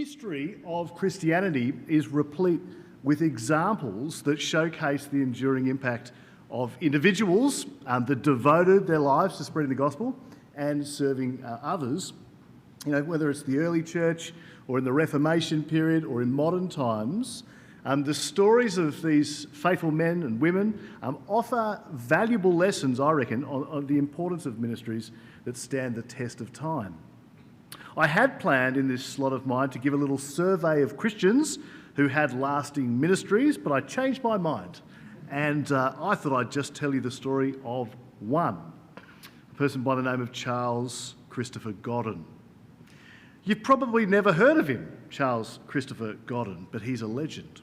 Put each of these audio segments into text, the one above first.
history of Christianity is replete with examples that showcase the enduring impact of individuals that devoted their lives to spreading the gospel and serving others. You know, whether it's the early church or in the Reformation period or in modern times, the stories of these faithful men and women offer valuable lessons, I reckon, on the importance of ministries that stand the test of time. I had planned in this slot of mine to give a little survey of Christians who had lasting ministries, but I changed my mind, and I thought I'd just tell you the story of one, a person by the name of Charles Christopher Godden. You've probably never heard of him, Charles Christopher Godden, but he's a legend.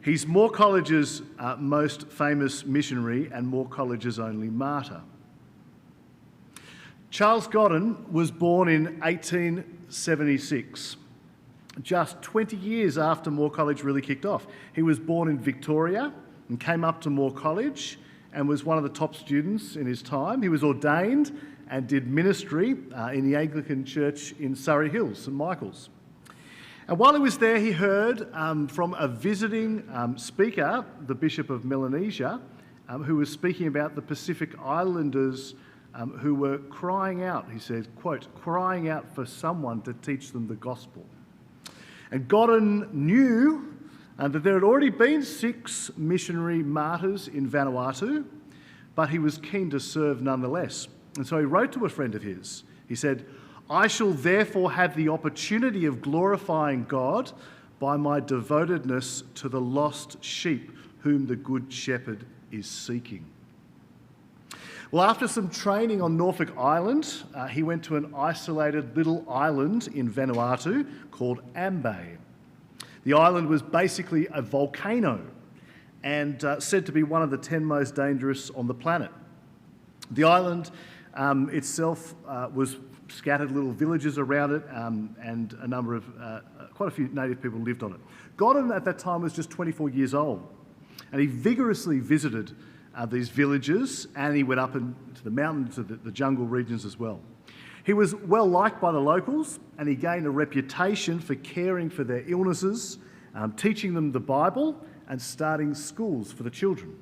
He's Moore College's most famous missionary and Moore College's only martyr. Charles Godden was born in 1876, just 20 years after Moore College really kicked off. He was born in Victoria and came up to Moore College and was one of the top students in his time. He was ordained and did ministry in the Anglican Church in Surrey Hills, St Michael's. And while he was there, he heard from a visiting speaker, the Bishop of Melanesia, who was speaking about the Pacific Islanders who were crying out, he says, quote, crying out for someone to teach them the gospel. And Godden knew that there had already been 6 missionary martyrs in Vanuatu, but he was keen to serve nonetheless. And so he wrote to a friend of his. He said, I shall therefore have the opportunity of glorifying God by my devotedness to the lost sheep whom the Good Shepherd is seeking. Well, after some training on Norfolk Island, he went to an isolated little island in Vanuatu called Ambae. The island was basically a volcano and said to be one of the 10 most dangerous on the planet. The island itself was scattered little villages around it, and a number of, quite a few native people lived on it. Godden at that time was just 24 years old, and he vigorously visited these villages, and he went up into the mountains, to the jungle regions as well. He was well liked by the locals, and he gained a reputation for caring for their illnesses, teaching them the Bible, and starting schools for the children.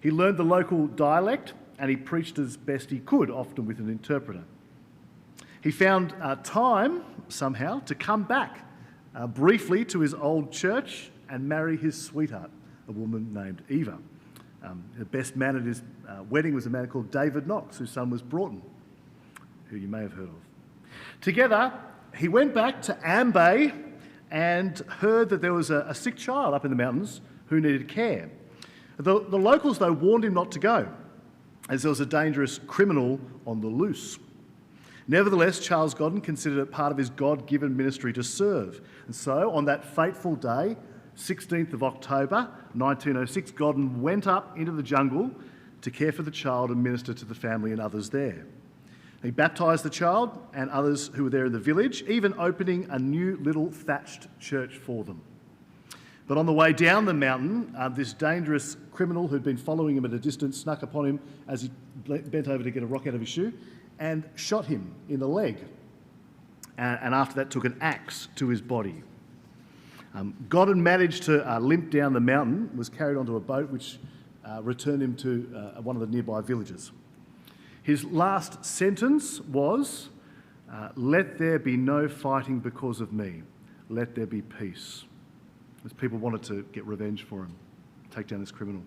He learned the local dialect, and he preached as best he could, often with an interpreter. He found time, somehow, to come back briefly to his old church and marry his sweetheart, a woman named Eva. The best man at his wedding was a man called David Knox, whose son was Broughton, who you may have heard of. Together, he went back to Ambae and heard that there was a sick child up in the mountains who needed care. The locals, though, warned him not to go, as there was a dangerous criminal on the loose. Nevertheless, Charles Godden considered it part of his God-given ministry to serve. And so, on that fateful day, 16th of October, 1906, Godden went up into the jungle to care for the child and minister to the family and others there. He baptised the child and others who were there in the village, even opening a new little thatched church for them. But on the way down the mountain, this dangerous criminal who'd been following him at a distance snuck upon him as he bent over to get a rock out of his shoe and shot him in the leg. And after that took an axe to his body. Godden managed to limp down the mountain, was carried onto a boat which returned him to one of the nearby villages. His last sentence was, let there be no fighting because of me, let there be peace. As people wanted to get revenge for him, take down this criminal.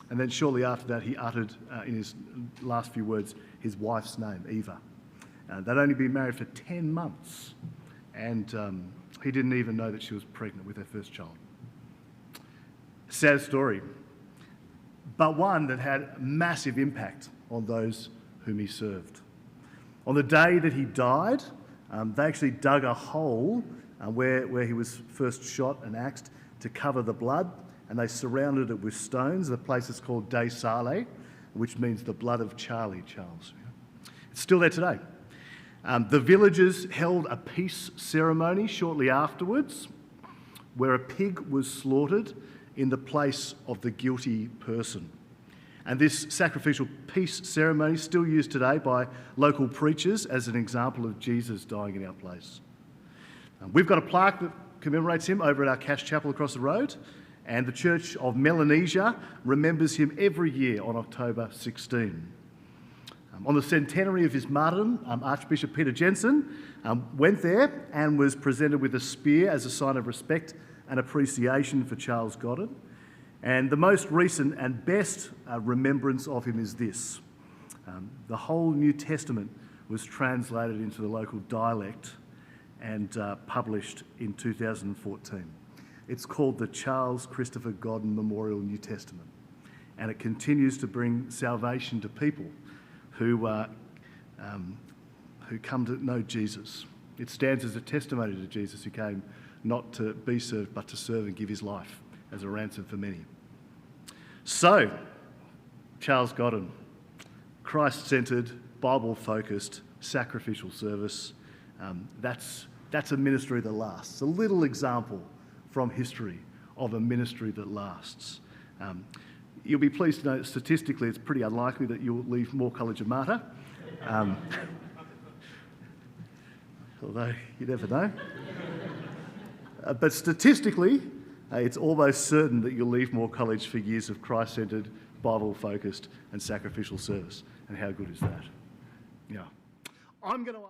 And then shortly after that, he uttered in his last few words his wife's name, Eva. They'd only been married for 10 months, and he didn't even know that she was pregnant with their first child. Sad story, but one that had massive impact on those whom he served. On the day that he died, they actually dug a hole where he was first shot and axed to cover the blood, and they surrounded it with stones. The place is called Day Sale, which means the blood of Charles. It's still there today. The villagers held a peace ceremony shortly afterwards where a pig was slaughtered in the place of the guilty person. And this sacrificial peace ceremony is still used today by local preachers as an example of Jesus dying in our place. We've got a plaque that commemorates him over at our Cash Chapel across the road, and the Church of Melanesia remembers him every year on October 16. On the centenary of his martyrdom, Archbishop Peter Jensen went there and was presented with a spear as a sign of respect and appreciation for Charles Godden. And the most recent and best remembrance of him is this. The whole New Testament was translated into the local dialect and published in 2014. It's called the Charles Christopher Godden Memorial New Testament, and it continues to bring salvation to people who come to know Jesus. It stands as a testimony to Jesus, who came not to be served but to serve and give his life as a ransom for many. So, Charles Godden, Christ-centred, Bible-focused, sacrificial service. That's a ministry that lasts. A little example from history of a ministry that lasts. You'll be pleased to know that statistically it's pretty unlikely that you'll leave Moore College a martyr. Although you never know. But statistically, it's almost certain that you'll leave Moore College for years of Christ-centred, Bible-focused and sacrificial service. And how good is that? Yeah. I'm going to